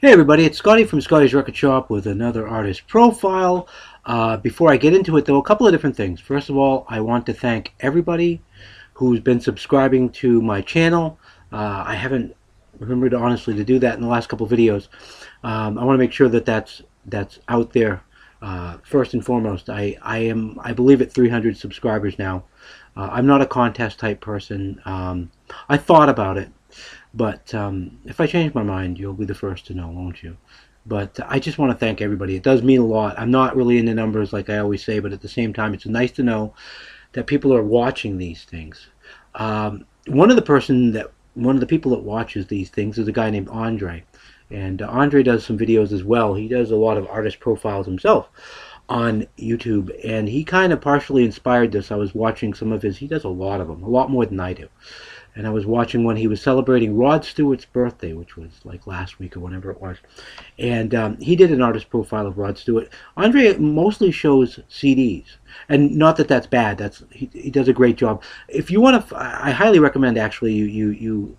Hey everybody, it's Scotty from Scotty's Record Shop with another artist profile. Before I get into it though, a couple of different things. First of all, I want to thank everybody who's been subscribing to my channel. I haven't remembered honestly to do that in the last couple of videos. I want to make sure that that's out there. First and foremost, I believe at 300 subscribers now. I'm not a contest type person. I thought about it. But if I change my mind, you'll be the first to know, won't you? But I just want to thank everybody. It does mean a lot. I'm not really into numbers like I always say, but at the same time, it's nice to know that people are watching these things. One of the people that watches these things is a guy named Andre. And Andre does some videos as well. He does a lot of artist profiles himself on YouTube. And he kind of partially inspired this. I was watching some of his. He does a lot of them, a lot more than I do. And I was watching when he was celebrating Rod Stewart's birthday, which was like last week or whenever it was. And he did an artist profile of Rod Stewart. Andre mostly shows CDs. And not that that's bad. He does a great job. If you want to, I highly recommend actually you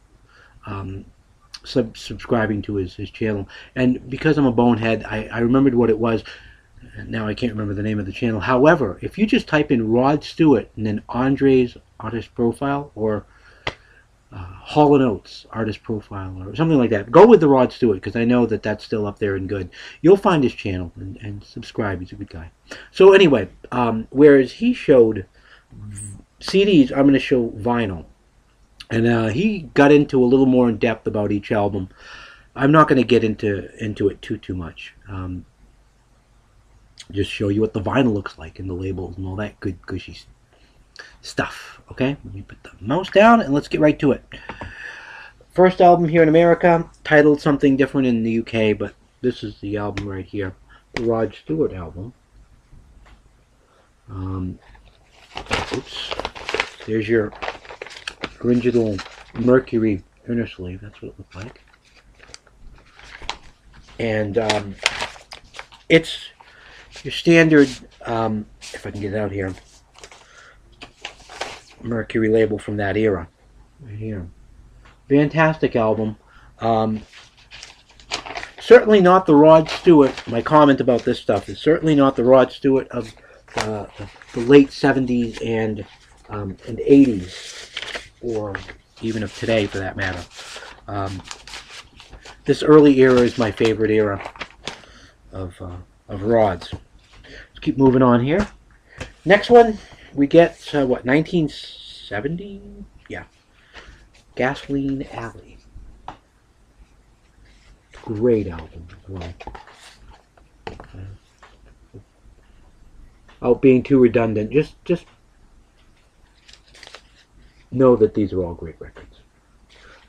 subscribing to his channel. And because I'm a bonehead, I remembered what it was. Now I can't remember the name of the channel. However, if you just type in Rod Stewart and then Andre's artist profile, or Hall & Oates artist profile or something like that, go with the Rod Stewart, because I know that that's still up there and good. You'll find his channel and subscribe. He's a good guy. So anyway, whereas he showed CDs, I'm going to show vinyl. And he got into a little more in depth about each album. I'm not going to get into it too much. Just show you what the vinyl looks like and the labels and all that good gushy stuff. Okay, let me put the mouse down and let's get right to it. First album here in America, titled something different in the UK, but this is the album right here, the Rod Stewart album. Oops, there's your original Mercury inner sleeve. That's what it looked like. And it's your standard, if I can get it out here, Mercury label from that era right here. Fantastic album. Certainly not the Rod Stewart. My comment about this stuff is certainly not the Rod Stewart of the late 70s and 80s, or even of today for that matter. This early era is my favorite era of Rod's. Let's keep moving on here. Next one, we get, what, 1970? Yeah. Gasoline Alley. Great album as well. Without being too redundant, just know that these are all great records.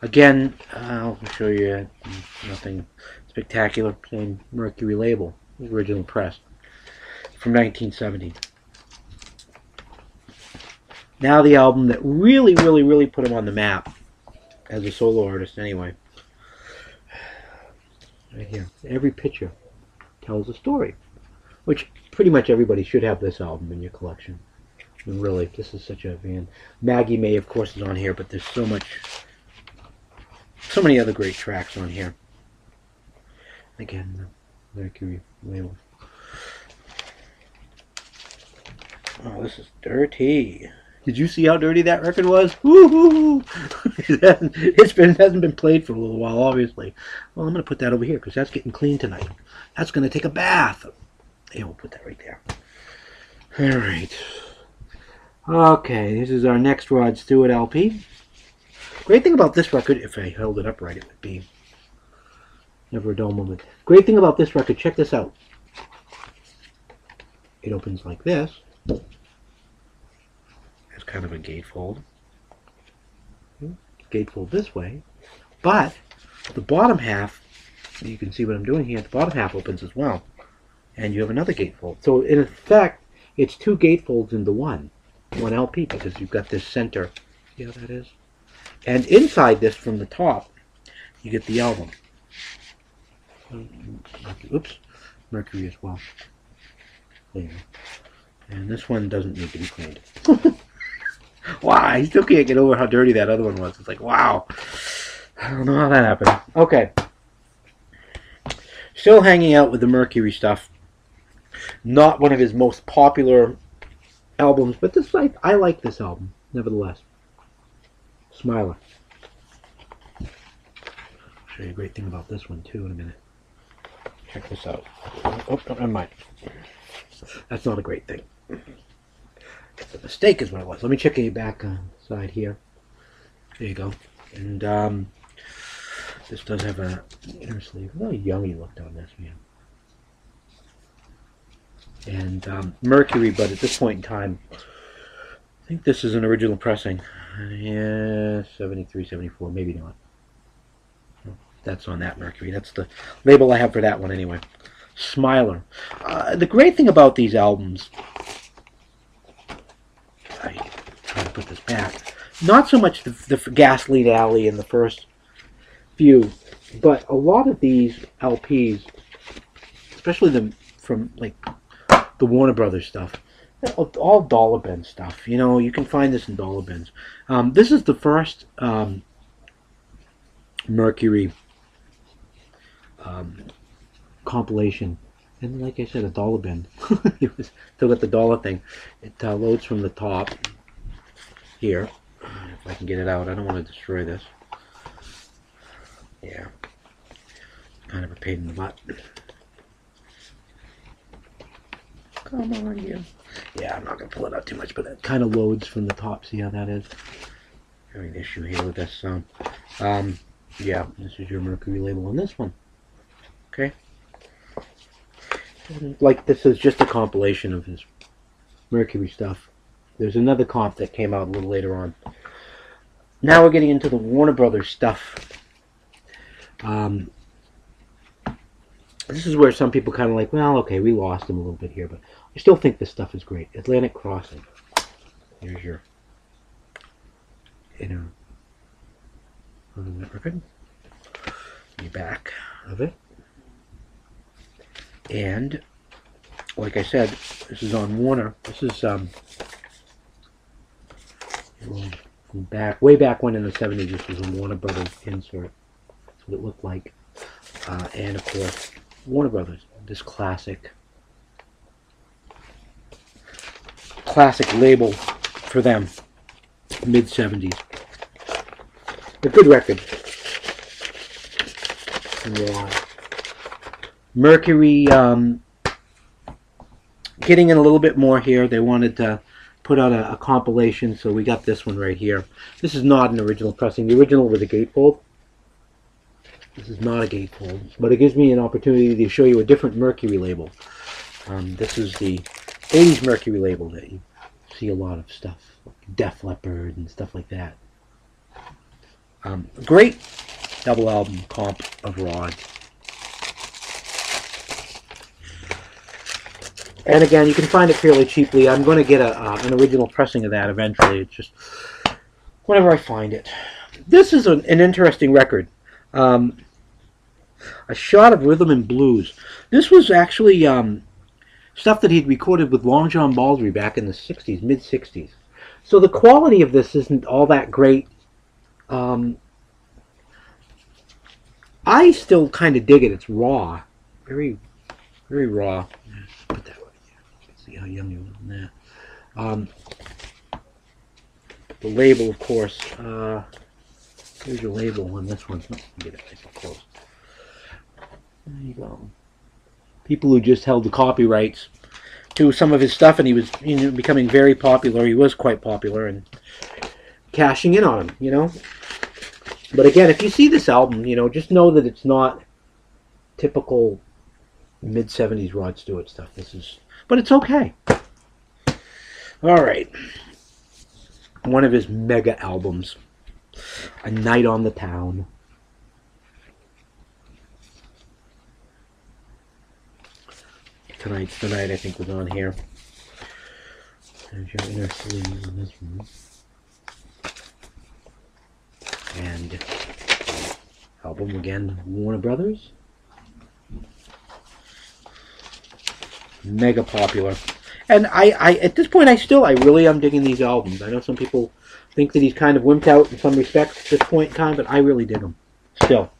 Again, I'll show you nothing spectacular. Same Mercury label, original press, from 1970. Now the album that really put him on the map as a solo artist anyway. Right here. Every picture tells a story. Which pretty much everybody should have this album in your collection. I mean, really, this is such a fan. Maggie May, of course, is on here, but there's so many other great tracks on here. Again, the Mercury label. Oh, this is dirty. Did you see how dirty that record was? Woo-hoo! It hasn't been played for a little while, obviously. Well, I'm going to put that over here because that's getting clean tonight. That's going to take a bath. Yeah, we'll put that right there. All right. Okay, this is our next Rod Stewart LP. Great thing about this record, if I held it upright, it would be never a dull moment. Great thing about this record, check this out. It opens like this. It's kind of a gatefold. Gatefold this way. But the bottom half, you can see what I'm doing here, the bottom half opens as well. And you have another gatefold. So in effect, it's two gatefolds into one LP, because you've got this center. See how that is? And inside this, from the top, you get the album. Oops, Mercury as well. There. And this one doesn't need to be cleaned. Wow, I still can't get over how dirty that other one was. It's like, wow. I don't know how that happened. Okay. Still hanging out with the Mercury stuff. Not one of his most popular albums, but this I like this album, nevertheless. Smiler. I'll show you a great thing about this one, too, in a minute. Check this out. Oh, never mind. That's not a great thing. It's a mistake is what it was. Let me check the back side here. There you go. And this does have a inner sleeve. Look how young he looked on this, man. And Mercury, but at this point in time, I think this is an original pressing. Yeah, 73, 74, maybe not. That's on that Mercury. That's the label I have for that one anyway. Smiler. The great thing about these albums, I try to put this back, not so much the Gasoline Alley and the first few, but a lot of these LPs, especially from like the Warner Brothers stuff, all dollar bin stuff. You know, you can find this in dollar bins. This is the first Mercury compilation, and like I said, a dollar bin. It was still got the dollar thing. It loads from the top here. If I can get it out, I don't want to destroy this. Yeah, kind of a pain in the butt. Come on, you. Yeah, I'm not going to pull it out too much, but it kind of loads from the top. See how that is? Having an issue here with this sound. Yeah, this is your Mercury label on this one. Okay. Like, this is just a compilation of his Mercury stuff. There's another comp that came out a little later on. Now we're getting into the Warner Brothers stuff. This is where some people kind of like, well, okay, we lost him a little bit here, but I still think this stuff is great. Atlantic Crossing. Here's your inner record. The back of it. And, like I said, this is on Warner. This is way back when in the 70s, this was a Warner Brothers insert. That's what it looked like. And, of course, Warner Brothers, this classic label for them, mid-70s. A good record. And, Mercury getting in a little bit more here. They wanted to put out a compilation, so we got this one right here. This is not an original pressing. The original was a gatefold. This is not a gatefold, but it gives me an opportunity to show you a different Mercury label. This is the 80s Mercury label that you see a lot of stuff, like Def Leppard and stuff like that. Great double album comp of Rod. And again, you can find it fairly cheaply. I'm going to get an original pressing of that eventually. It's just whenever I find it. This is an interesting record. A Shot of Rhythm and Blues. This was actually stuff that he'd recorded with Long John Baldry back in the 60s, mid-60s. So the quality of this isn't all that great. I still kind of dig it. It's raw. Very, very raw. Put that way. See how young you are on that. The label, of course. Here's your label on this one. Get it nice and close. There you go. People who just held the copyrights to some of his stuff, and he was becoming very popular. He was quite popular, and cashing in on him, you know. But again, if you see this album, you know, just know that it's not typical mid-70s Rod Stewart stuff. But it's okay. All right. One of his mega albums, A Night on the Town. Tonight's the Night, I think, was on here. There's your inner sleeve on this one. And album again, Warner Brothers. Mega popular. And I at this point, I really am digging these albums. I know some people think that he's kind of wimped out in some respects at this point in time, but I really dig them. Still.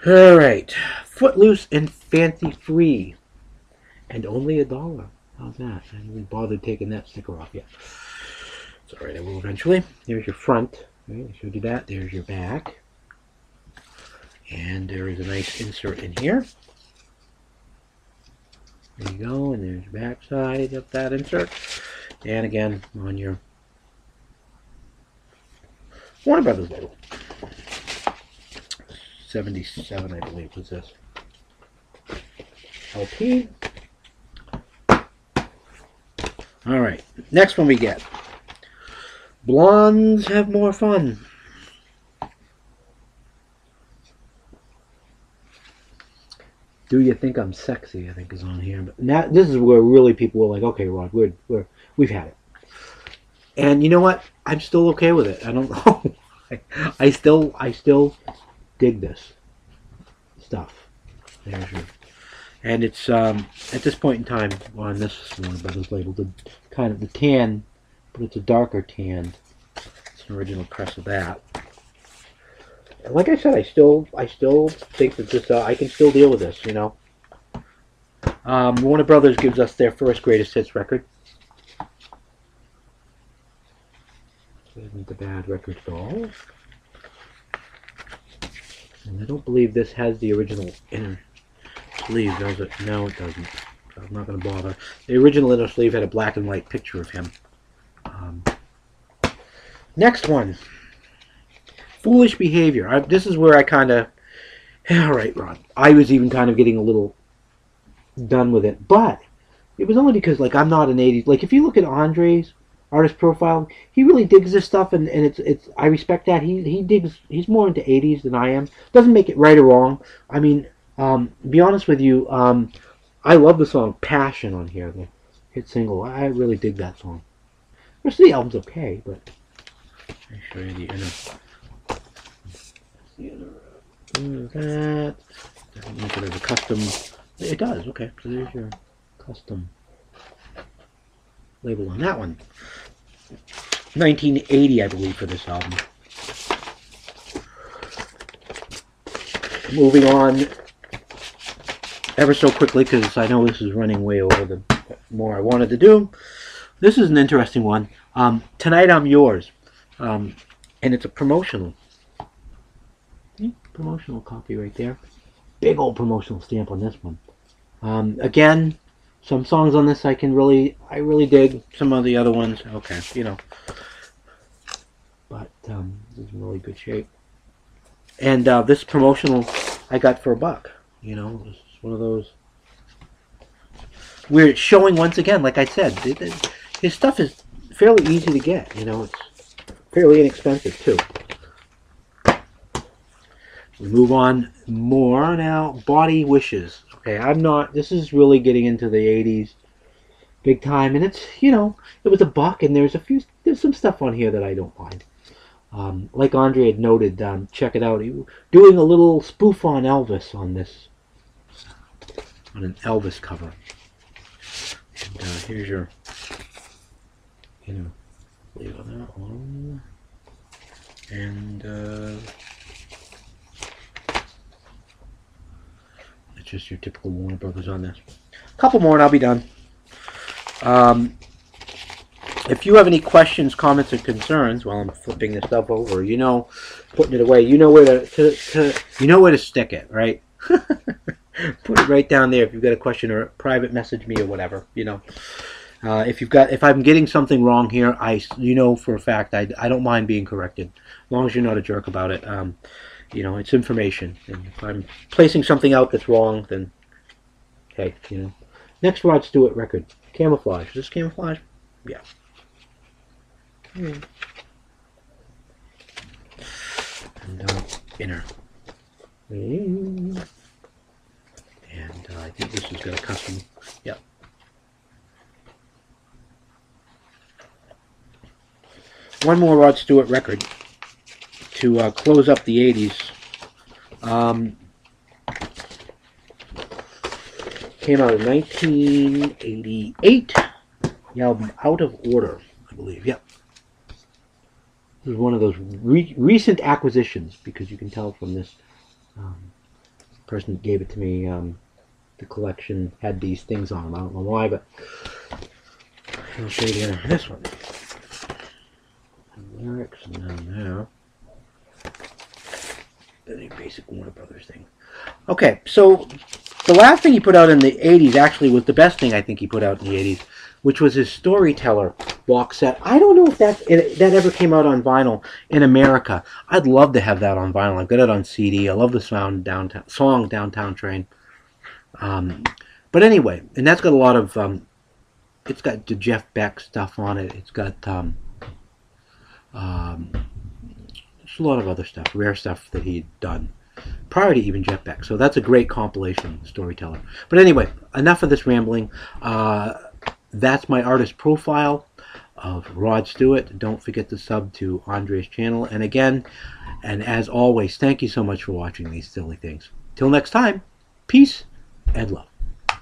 Alright. Footloose and Fancy Free. And only $1. How's that? I haven't even bothered taking that sticker off yet. It's alright, I will eventually. There's your front. Right, I showed you that. There's your back. And there is a nice insert in here. There you go, and there's your back side of that insert. And again, on your Warner Brothers label. 77, I believe, was this. LP. Alright, next one we get. Blondes Have More Fun. Do You Think I'm Sexy, I think is on here. But now this is where really people were like, okay, Rod, we've had it. And you know what? I'm still okay with it. I don't know. I still dig this stuff. There's your, and it's at this point in time on this Warner Brothers label, the kind of the tan, but it's a darker tan. It's an original press of that. And like I said, I still think that this I can still deal with this. You know, Warner Brothers gives us their first greatest hits record. Isn't a bad record at all. And I don't believe this has the original inner sleeve, does it? No, it doesn't. So I'm not going to bother. The original inner sleeve had a black and white picture of him. Next one. Foolish Behavior. This is where I kind of... Alright, Ron. I was even kind of getting a little done with it. But it was only because, like, I'm not an 80s... Like, if you look at Andre's artist profile, he really digs this stuff, and it's I respect that. He digs, he's more into 80s than I am. Doesn't make it right or wrong. I mean, to be honest with you, I love the song Passion on here, the hit single. I really dig that song. The rest of the album's okay, but let me show you the inner. That doesn't make it as a custom. It does, okay. So there's your custom label on that one. 1980, I believe, for this album. Moving on ever so quickly, because I know this is running way over the more I wanted to do. This is an interesting one. Tonight I'm Yours. And it's a promotional. Promotional copy right there. Big old promotional stamp on this one. Again, some songs on this I really dig. Some of the other ones, okay, you know. But this is in really good shape. And this promotional I got for $1. You know, this is one of those. We're showing once again, like I said, his stuff is fairly easy to get. You know, it's fairly inexpensive too. We move on more now. Body Wishes. Okay, I'm not. This is really getting into the 80s, big time, and it's, you know, it was $1, and there's some stuff on here that I don't mind. Like Andre had noted, check it out. He was doing a little spoof on Elvis on this, on an Elvis cover. And here's your, you know, leave on that one, and it's just your typical Warner Brothers on this. A couple more and I'll be done. If you have any questions, comments, or concerns while I'm flipping this stuff over, you know, putting it away, you know where to stick it, right? Put it right down there if you've got a question, or private message me or whatever, you know. If I'm getting something wrong here, you know for a fact I don't mind being corrected, as long as you're not a jerk about it. You know, it's information, and if I'm placing something out that's wrong, then hey, you know. Next Rod Stewart record, Camouflage. Is this Camouflage? Yeah. And inner. And I think this has got a custom. Yep. One more Rod Stewart record to close up the 80s. Came out in 1988. The album Out of Order, I believe. Yep. This is one of those recent acquisitions, because you can tell from this person that gave it to me, the collection had these things on them. I don't know why, but I'll show you here. This one. Lyrics and then there. The basic Warner Brothers thing. Okay, so the last thing he put out in the 80s actually was the best thing I think he put out in the 80s, which was his Storyteller box set. I don't know if that ever came out on vinyl in America. I'd love to have that on vinyl. I've got it on CD. I love the song Downtown Train. But anyway, and that's got a lot of, it's got the Jeff Beck stuff on it. It's got there's a lot of other stuff, rare stuff that he'd done prior to even Jeff Beck. So that's a great compilation, Storyteller. But anyway, enough of this rambling. That's my artist profile of Rod Stewart. Don't forget to sub to Andre's channel. And again, and as always, thank you so much for watching these silly things. Till next time, peace and love.